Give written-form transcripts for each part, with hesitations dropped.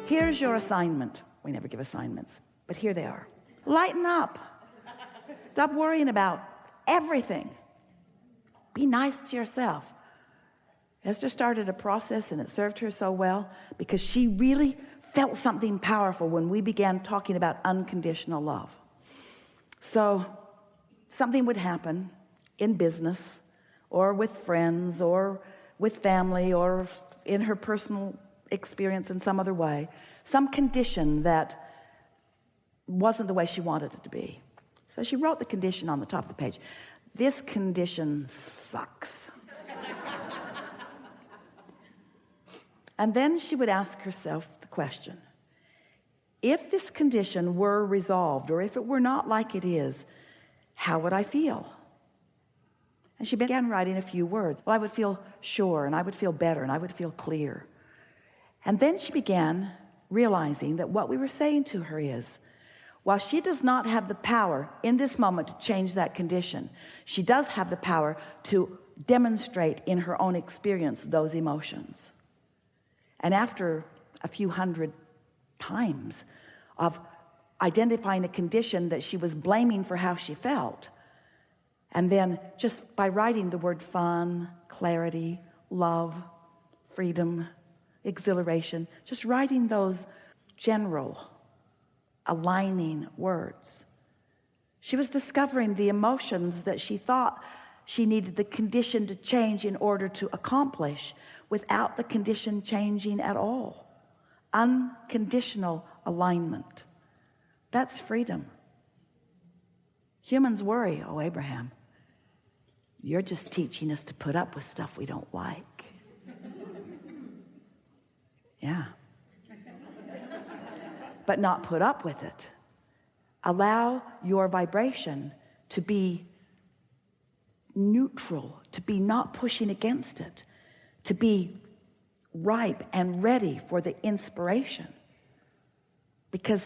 Here's your assignment. We never give assignments, but here they are. Lighten up. Stop worrying about everything. Be nice to yourself. Esther started a process, and it served her so well because she really felt something powerful when we began talking about unconditional love. So something would happen in business or with friends or with family or in her personal experience in some other way, some condition that wasn't the way she wanted it to be. So she wrote the condition on the top of the page. This condition sucks. And then she would ask herself the question, if this condition were resolved, or if it were not like it is, how would I feel? And she began writing a few words. Well, I would feel sure, and I would feel better, and I would feel clear. And then she began realizing that what we were saying to her is, while she does not have the power in this moment to change that condition, she does have the power to demonstrate in her own experience those emotions. And after a few hundred times of identifying a condition that she was blaming for how she felt, and then just by writing the word fun, clarity, love, freedom, exhilaration, just writing those general aligning words, she was discovering the emotions that she thought she needed the condition to change in order to accomplish without the condition changing at all. Unconditional alignment. That's freedom. Humans worry, oh, Abraham, you're just teaching us to put up with stuff we don't like. Yeah. But not put up with it. Allow your vibration to be neutral, to be not pushing against it, to be ripe and ready for the inspiration. Because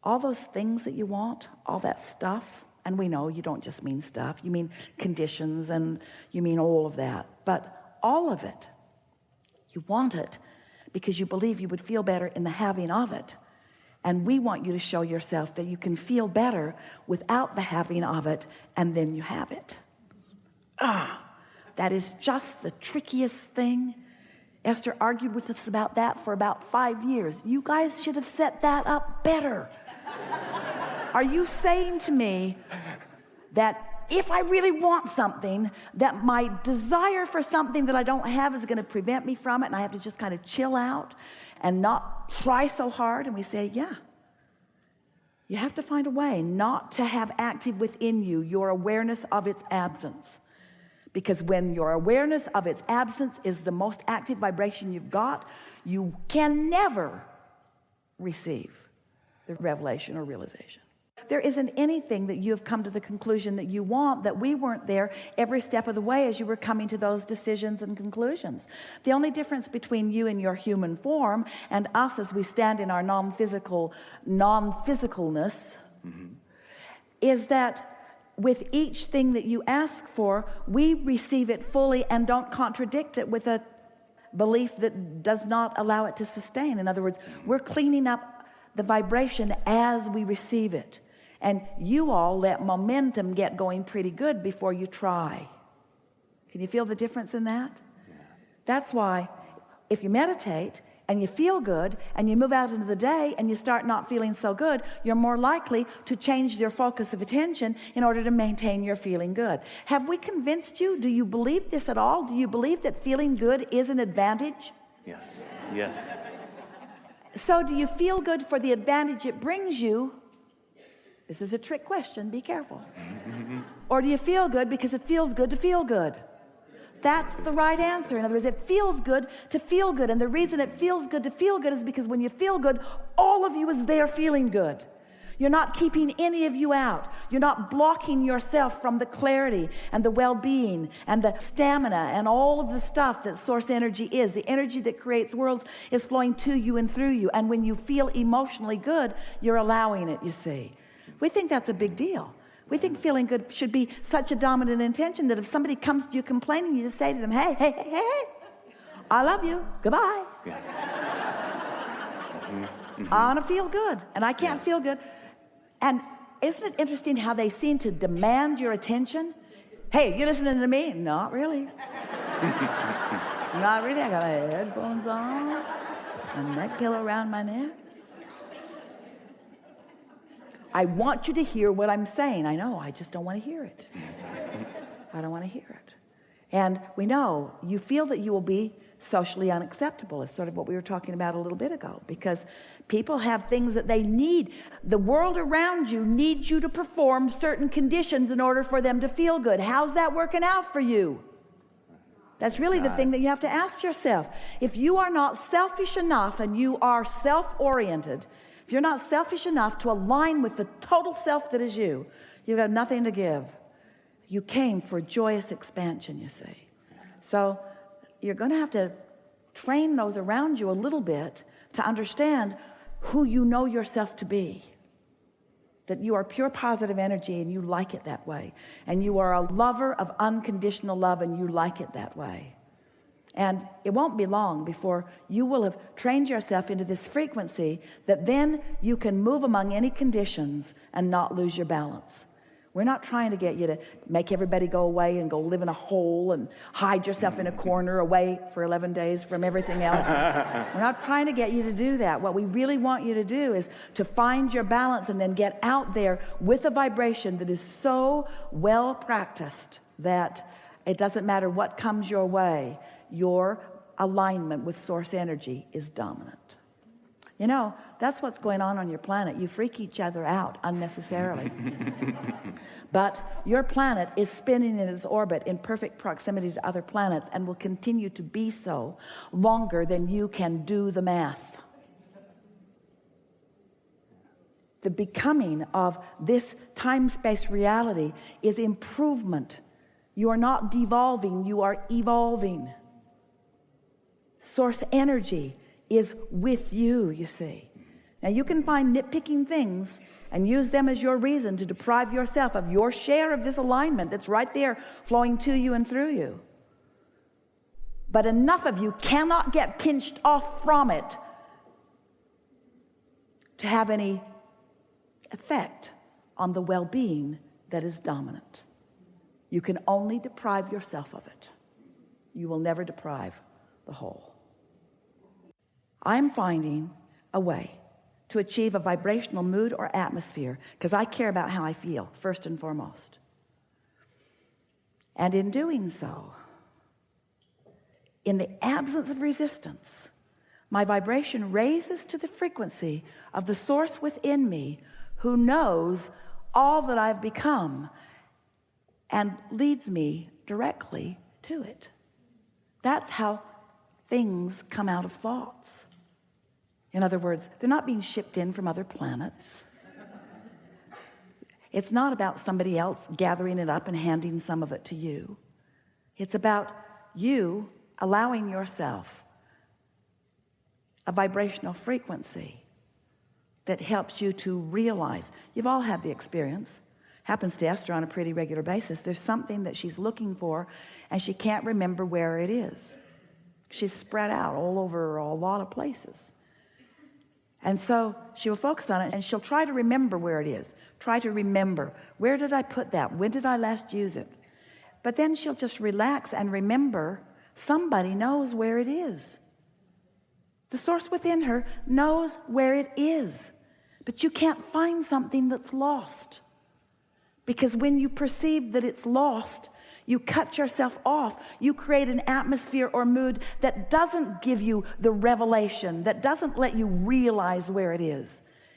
all those things that you want, all that stuff, and we know you don't just mean stuff, you mean conditions and you mean all of that, but all of it, you want it because you believe you would feel better in the having of it. And we want you to show yourself that you can feel better without the having of it, and then you have it. That is just the trickiest thing. Esther argued with us about that for about 5 years. You guys should have set that up better. Are you saying to me that if I really want something, that my desire for something that I don't have is going to prevent me from it, and I have to just kind of chill out and not try so hard? And we say, yeah. You have to find a way not to have active within you your awareness of its absence. Because when your awareness of its absence is the most active vibration you've got, you can never receive the revelation or realization. There isn't anything that you have come to the conclusion that you want that we weren't there every step of the way as you were coming to those decisions and conclusions. The only difference between you and your human form and us as we stand in our non-physicalness is that with each thing that you ask for, we receive it fully and don't contradict it with a belief that does not allow it to sustain. In other words, we're cleaning up the vibration as we receive it. And you all let momentum get going pretty good before you try. Can you feel the difference in that? Yeah. That's why if you meditate and you feel good and you move out into the day and you start not feeling so good, you're more likely to change your focus of attention in order to maintain your feeling good. Have we convinced you? Do you believe this at all? Do you believe that feeling good is an advantage? Yes. Yes. So do you feel good for the advantage it brings you? This is a trick question, be careful. Or do you feel good because it feels good to feel good? That's the right answer. In other words, it feels good to feel good. And the reason it feels good to feel good is because when you feel good, all of you is there feeling good. You're not keeping any of you out. You're not blocking yourself from the clarity and the well-being and the stamina and all of the stuff that source energy is. The energy that creates worlds is flowing to you and through you. And when you feel emotionally good, you're allowing it, you see. We think that's a big deal. We think feeling good should be such a dominant intention that if somebody comes to you complaining, you just say to them, hey, I love you. Goodbye. Yeah. I want to feel good, and I can't feel good. And isn't it interesting how they seem to demand your attention? Hey, you listening to me? Not really. Not really. I got my headphones on, a neck pillow around my neck. I want you to hear what I'm saying. I know, I just don't want to hear it. I don't want to hear it. And we know you feel that you will be socially unacceptable. It's sort of what we were talking about a little bit ago, because people have things that they need. The world around you needs you to perform certain conditions in order for them to feel good. How's that working out for you? That's really the thing that you have to ask yourself. If you are not selfish enough and you are self-oriented, if you're not selfish enough to align with the total self that is you, you've got nothing to give. You came for joyous expansion, you see. So you're going to have to train those around you a little bit to understand who you know yourself to be. That you are pure positive energy and you like it that way. And you are a lover of unconditional love and you like it that way. And it won't be long before you will have trained yourself into this frequency that then you can move among any conditions and not lose your balance. We're not trying to get you to make everybody go away and go live in a hole and hide yourself in a corner away for 11 days from everything else. We're not trying to get you to do that. What we really want you to do is to find your balance and then get out there with a vibration that is so well practiced that it doesn't matter what comes your way, your alignment with source energy is dominant. You know, that's what's going on your planet. You freak each other out unnecessarily. But your planet is spinning in its orbit in perfect proximity to other planets and will continue to be so longer than you can do the math. The becoming of this time-space reality is improvement. You are not devolving, you are evolving. Source energy is with you, you see. Now you can find nitpicking things and use them as your reason to deprive yourself of your share of this alignment that's right there flowing to you and through you. But enough of you cannot get pinched off from it to have any effect on the well-being that is dominant. You can only deprive yourself of it. You will never deprive the whole. I'm finding a way to achieve a vibrational mood or atmosphere because I care about how I feel, first and foremost. And in doing so, in the absence of resistance, my vibration raises to the frequency of the source within me who knows all that I've become and leads me directly to it. That's how things come out of thoughts. In other words, they're not being shipped in from other planets. It's not about somebody else gathering it up and handing some of it to you. It's about you allowing yourself a vibrational frequency that helps you to realize. You've all had the experience. Happens to Esther on a pretty regular basis. There's something that she's looking for and she can't remember where it is. She's spread out all over a lot of places. And so she will focus on it and she'll try to remember where it is. Try to remember, where did I put that? When did I last use it? But then she'll just relax and remember somebody knows where it is. The source within her knows where it is. But you can't find something that's lost. Because when you perceive that it's lost, you cut yourself off. You create an atmosphere or mood that doesn't give you the revelation, that doesn't let you realize where it is.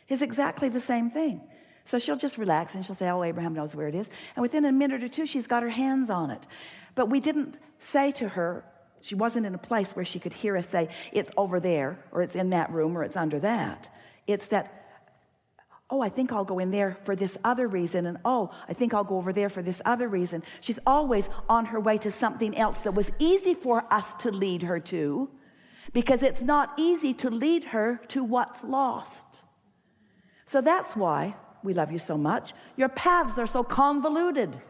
It's exactly the same thing. So she'll just relax and she'll say, oh, Abraham knows where it is. And within a minute or two, she's got her hands on it. But we didn't say to her, she wasn't in a place where she could hear us say, it's over there, or it's in that room, or it's under that. It's that, oh, I think I'll go in there for this other reason. And oh, I think I'll go over there for this other reason. She's always on her way to something else that was easy for us to lead her to, because it's not easy to lead her to what's lost. So that's why we love you so much. Your paths are so convoluted.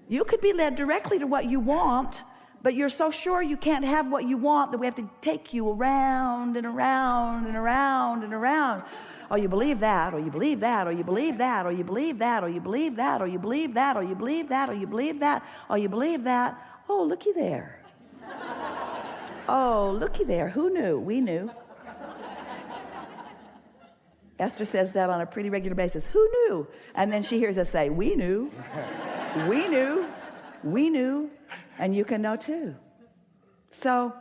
You could be led directly to what you want, but you're so sure you can't have what you want that we have to take you around and around and around and around. Oh, you believe that, or you believe that, or you believe that, or you believe that, or you believe that, or you believe that, or you believe that, or you believe that, or you believe that. Oh, looky there. Oh, looky there. Who knew? We knew. Esther says that on a pretty regular basis. Who knew? And then she hears us say, we knew. We knew. We knew. And you can know too. So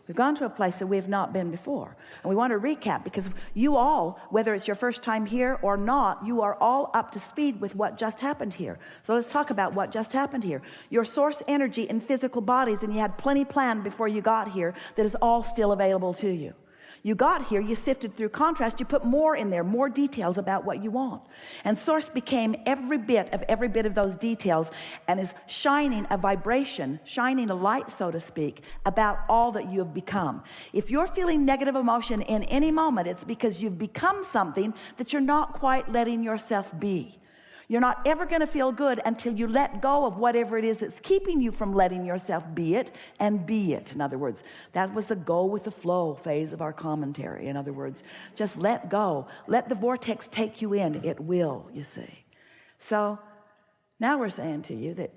we've gone to a place that we have not been before. And we want to recap because you all, whether it's your first time here or not, you are all up to speed with what just happened here. So let's talk about what just happened here. Your source energy in physical bodies, and you had plenty planned before you got here, that is all still available to you. You got here, you sifted through contrast, you put more in there, more details about what you want. And Source became every bit of those details and is shining a vibration, shining a light, so to speak, about all that you have become. If you're feeling negative emotion in any moment, it's because you've become something that you're not quite letting yourself be. You're not ever going to feel good until you let go of whatever it is that's keeping you from letting yourself be it and be it. In other words, that was the go with the flow phase of our commentary. In other words, just let go. Let the vortex take you in. It will, you see. So now we're saying to you that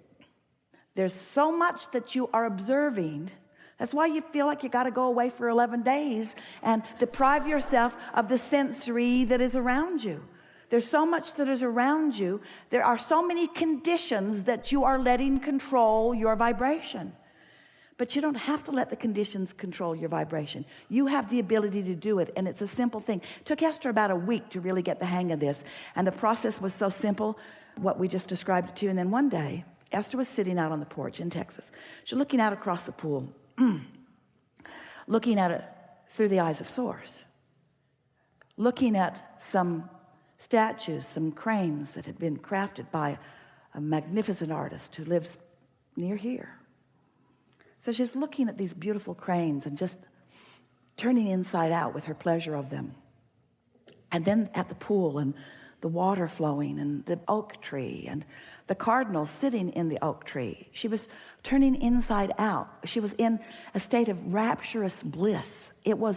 there's so much that you are observing. That's why you feel like you got to go away for 11 days and deprive yourself of the sensory that is around you. There's so much that is around you. There are so many conditions that you are letting control your vibration. But you don't have to let the conditions control your vibration. You have the ability to do it, and it's a simple thing. It took Esther about a week to really get the hang of this, and the process was so simple, what we just described it to you. And then one day, Esther was sitting out on the porch in Texas. She's looking out across the pool, looking at it through the eyes of Source, looking at some statues, some cranes that had been crafted by a magnificent artist who lives near here. So she's looking at these beautiful cranes and just turning inside out with her pleasure of them. And then at the pool and the water flowing and the oak tree and the cardinals sitting in the oak tree. She was turning inside out. She was in a state of rapturous bliss. It was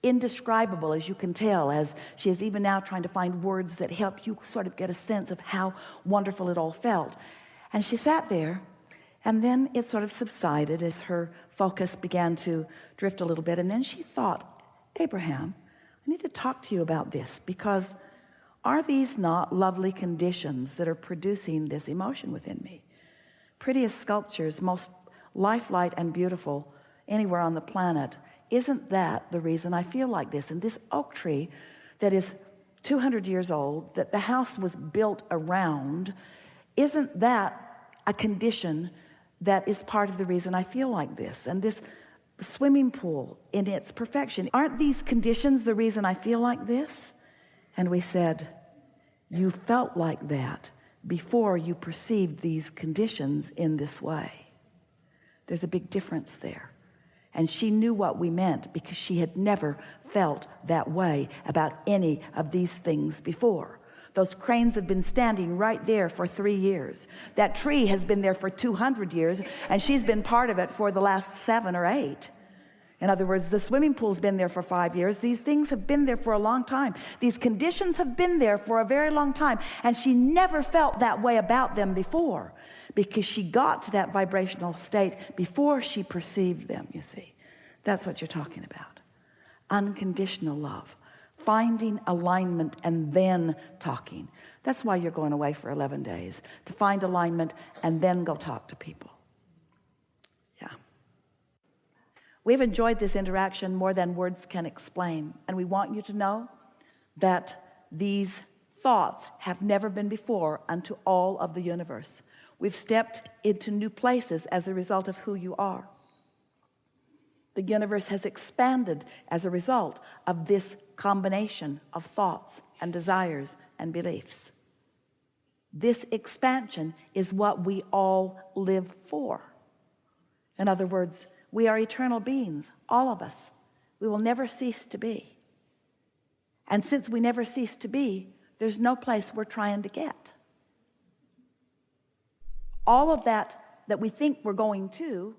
indescribable, as you can tell, as she is even now trying to find words that help you sort of get a sense of how wonderful it all felt. And she sat there, and then it sort of subsided as her focus began to drift a little bit. And then she thought, Abraham, I need to talk to you about this, because are these not lovely conditions that are producing this emotion within me? Prettiest sculptures, most lifelike and beautiful anywhere on the planet. Isn't that the reason I feel like this? And this oak tree that is 200 years old, that the house was built around, isn't that a condition that is part of the reason I feel like this? And this swimming pool in its perfection, aren't these conditions the reason I feel like this? And we said, you felt like that before you perceived these conditions in this way. There's a big difference there. And she knew what we meant because she had never felt that way about any of these things before. Those cranes have been standing right there for 3 years. That tree has been there for 200 years, and she's been part of it for the last 7 or 8. In other words, the swimming pool's been there for 5 years. These things have been there for a long time. These conditions have been there for a very long time, and she never felt that way about them before, because she got to that vibrational state before she perceived them, you see. That's what you're talking about. Unconditional love. Finding alignment and then talking. That's why you're going away for 11 days. To find alignment and then go talk to people. Yeah. We've enjoyed this interaction more than words can explain. And we want you to know that these thoughts have never been before unto all of the universe. We've stepped into new places as a result of who you are. The universe has expanded as a result of this combination of thoughts and desires and beliefs. This expansion is what we all live for. In other words, we are eternal beings, all of us. We will never cease to be. And since we never cease to be, there's no place we're trying to get. All of that that we think we're going to,